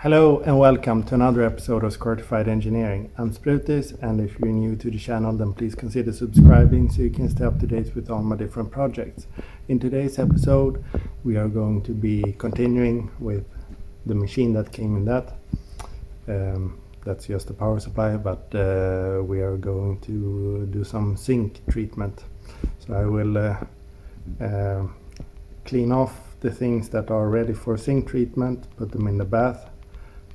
Hello and welcome to another episode of Squirtified Engineering. I'm Sprutis, and if you're new to the channel then please consider subscribing so you can stay up to date with all my different projects. In today's episode we are going to be continuing with the machine that came in that. That's just the power supply, but we are going to do some zinc treatment. So I will clean off the things that are ready for zinc treatment, put them in the bath,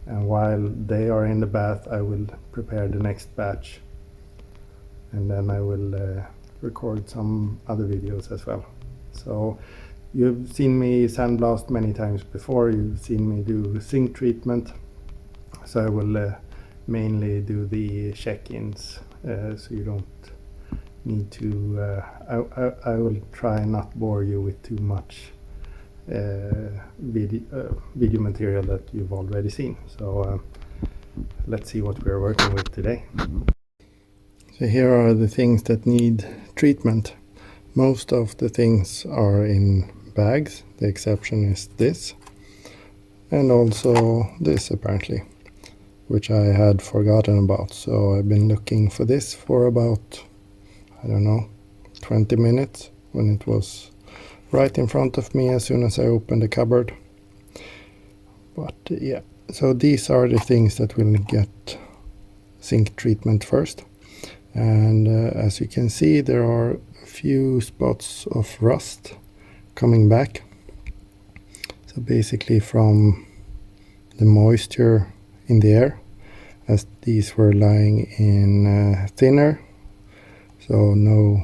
and while they are in the bath I will prepare the next batch, and then I will record some other videos as well. So you've seen me sandblast many times before, you've seen me do zinc treatment, so I will mainly do the check-ins, so you don't need to I will try not bore you with too much video material that you've already seen. So let's see what we're working with today. So here are the things that need treatment. Most of the things are in bags, the exception is this, and also this apparently, which I had forgotten about. So I've been looking for this for about, I don't know, 20 minutes when it was right in front of me as soon as I opened the cupboard. But yeah, so these are the things that will get zinc treatment first. And as you can see, there are a few spots of rust coming back. So basically from the moisture in the air, as these were lying in thinner, so no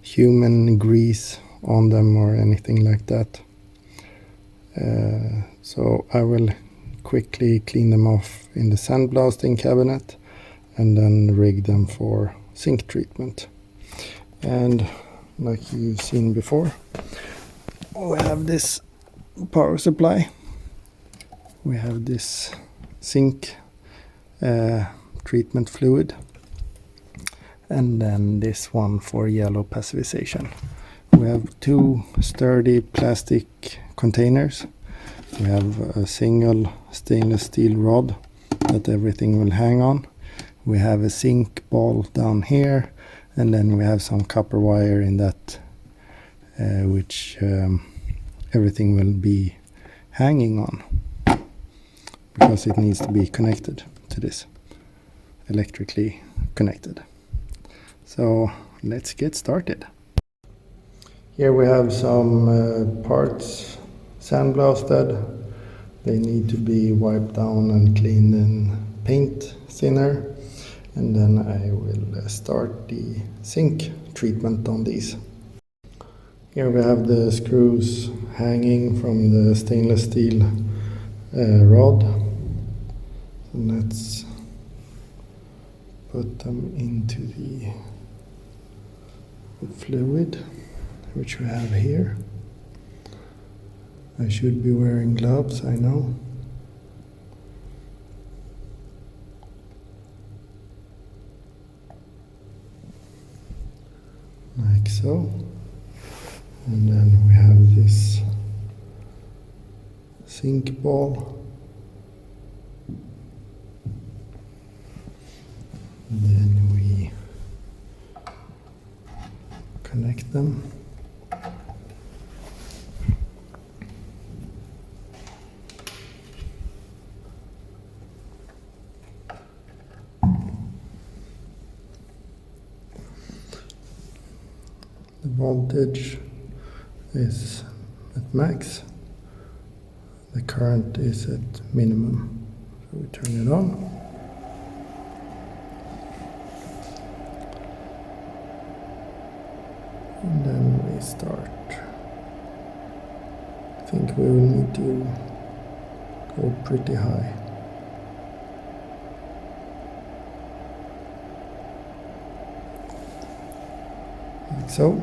human grease on them or anything like that. So I will quickly clean them off in the sandblasting cabinet and then rig them for zinc treatment. And like you've seen before, we have this power supply, we have this zinc treatment fluid, and then this one for yellow passivation. We have two sturdy plastic containers. We have a single stainless steel rod that everything will hang on. We have a zinc ball down here, and then we have some copper wire in that which everything will be hanging on, because it needs to be connected to this, electrically connected. So let's get started. Here we have some parts sandblasted. They need to be wiped down and cleaned in paint thinner, and then I will start the zinc treatment on these. Here we have the screws hanging from the stainless steel rod. So let's put them into the fluid which we have here. I should be wearing gloves, I know. Like so. And then we have this zinc ball. And then we connect them. The voltage is at max. The current is at minimum. So we turn it on. And then we start. I think we will need to go pretty high. Like so.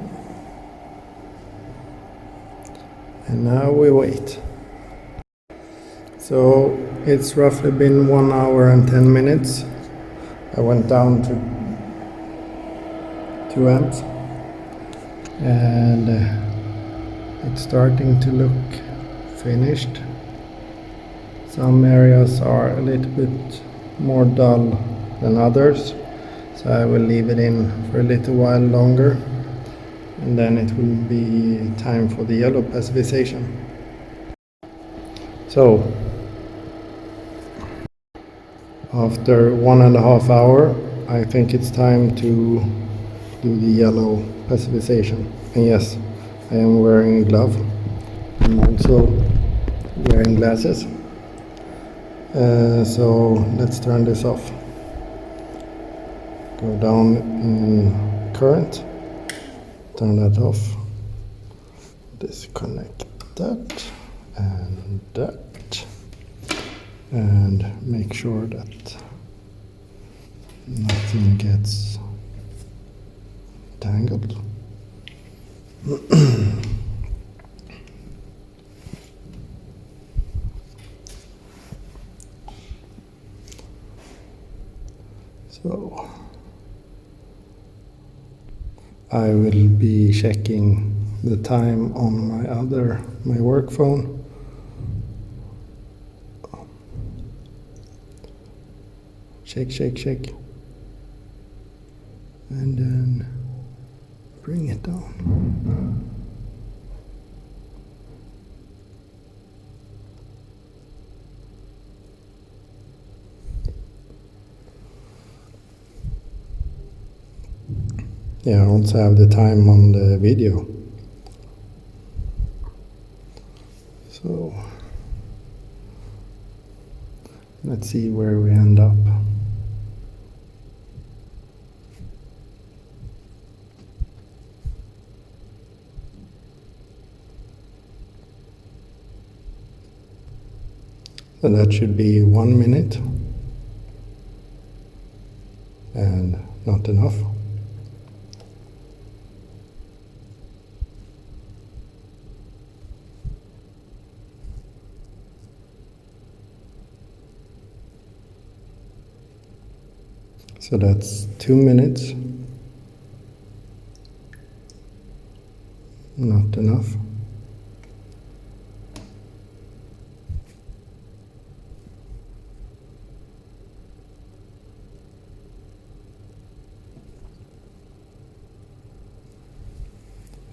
And now we wait. So it's roughly been 1 hour and 10 minutes. I went down to 2 amps. And it's starting to look finished. Some areas are a little bit more dull than others, so I will leave it in for a little while longer, and then it will be time for the yellow passivation. So after 1.5 hours, I think it's time to do the yellow passivation. And yes, I am wearing a glove. I'm also wearing glasses. So let's turn this off. Go down in current, turn that off, disconnect that, and make sure that nothing gets tangled. So I will be checking the time on my work phone. Check. And then bring it down. Yeah, I also have the time on the video. So let's see where we end up. So that should be 1 minute, and not enough. So that's 2 minutes, not enough.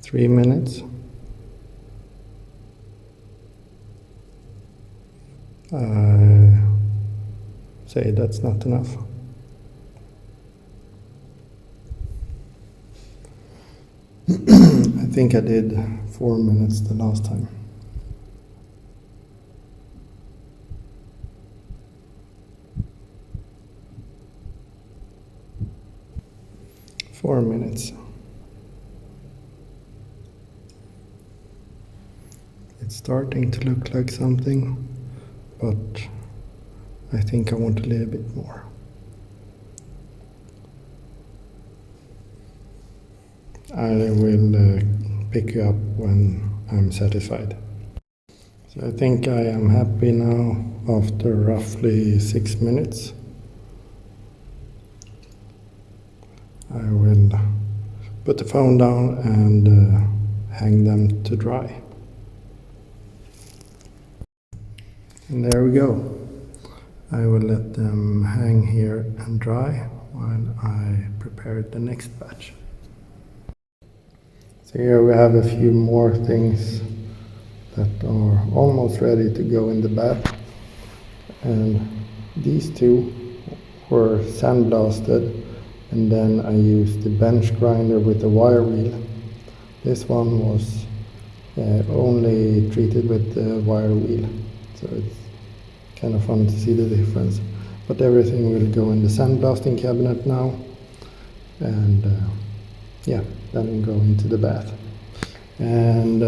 Three minutes. I say that's not enough. I think I did 4 minutes the last time. Four minutes. It's starting to look like something, but I think I want a little bit more. I will pick you up when I'm satisfied. So I think I am happy now after roughly 6 minutes. I will put the phone down and hang them to dry. And there we go. I will let them hang here and dry while I prepare the next batch. So here we have a few more things that are almost ready to go in the bath. And these two were sandblasted, and then I used the bench grinder with the wire wheel. This one was only treated with the wire wheel, so it's kind of fun to see the difference. But everything will go in the sandblasting cabinet now, and yeah, then go into the bath. And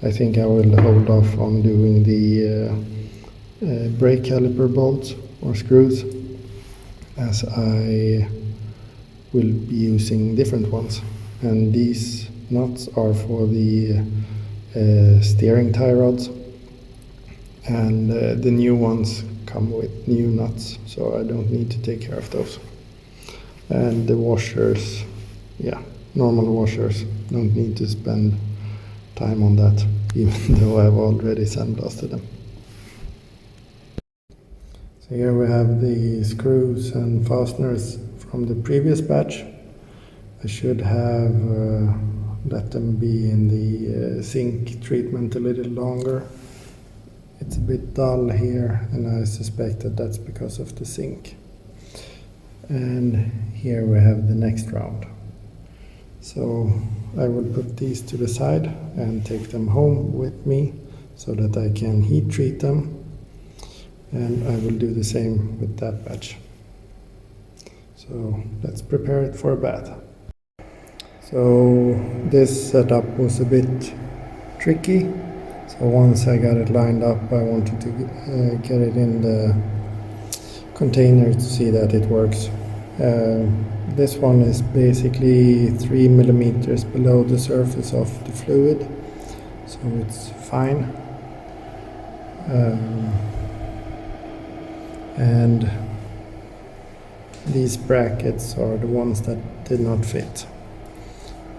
I think I will hold off on doing the brake caliper bolts or screws, as I will be using different ones. And these nuts are for the steering tie rods, and the new ones come with new nuts, so I don't need to take care of those. And the washers, yeah, normal washers, don't need to spend time on that, even though I've already sandblasted them. Here we have the screws and fasteners from the previous batch. I should have let them be in the zinc treatment a little longer. It's a bit dull here, and I suspect that that's because of the zinc. And here we have the next round. So I will put these to the side and take them home with me so that I can heat treat them. And I will do the same with that batch. So let's prepare it for a bath. So this setup was a bit tricky. So once I got it lined up, I wanted to get it in the container to see that it works. This one is basically 3 millimeters below the surface of the fluid, so it's fine. And these brackets are the ones that did not fit.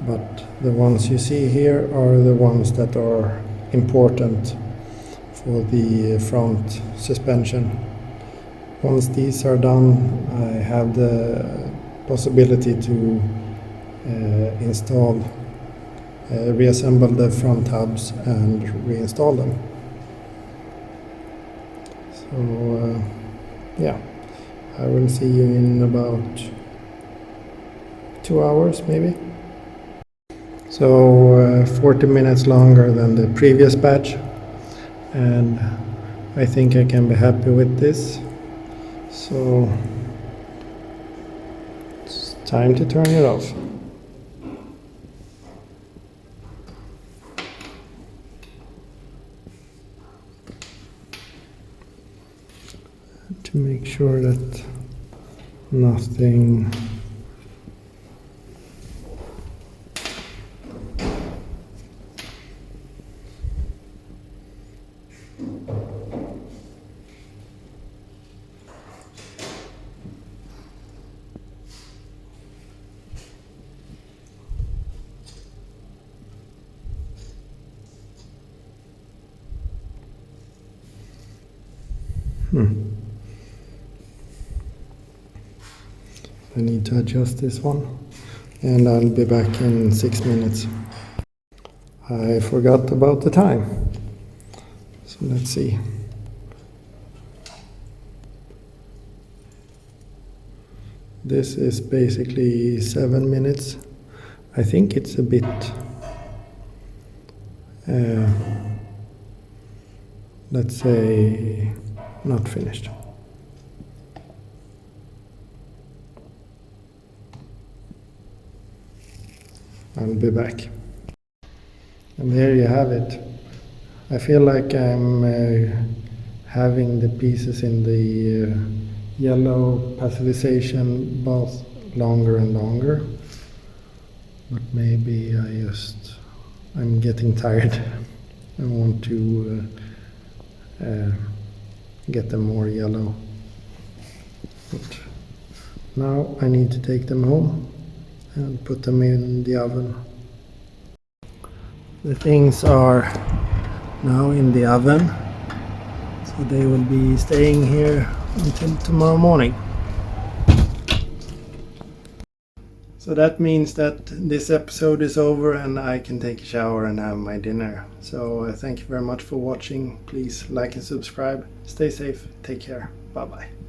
But the ones you see here are the ones that are important for the front suspension. Once these are done, I have the possibility to reassemble the front hubs and reinstall them. So yeah, I will see you in about 2 hours maybe. So 40 minutes longer than the previous batch, and I think I can be happy with this. So it's time to turn it off. To make sure that nothing I need to adjust this one, and I'll be back in 6 minutes. I forgot about the time, so let's see. This is basically 7 minutes. I think it's a bit let's say not finished. I'll be back. And there you have it. I feel like I'm having the pieces in the yellow passivation bath longer and longer. But maybe I'm getting tired. I want to get them more yellow. But now I need to take them home and put them in the oven. The things are now in the oven, so they will be staying here until tomorrow morning. So that means that this episode is over and I can take a shower and have my dinner. So thank you very much for watching. Please like and subscribe. Stay safe. Take care. Bye bye.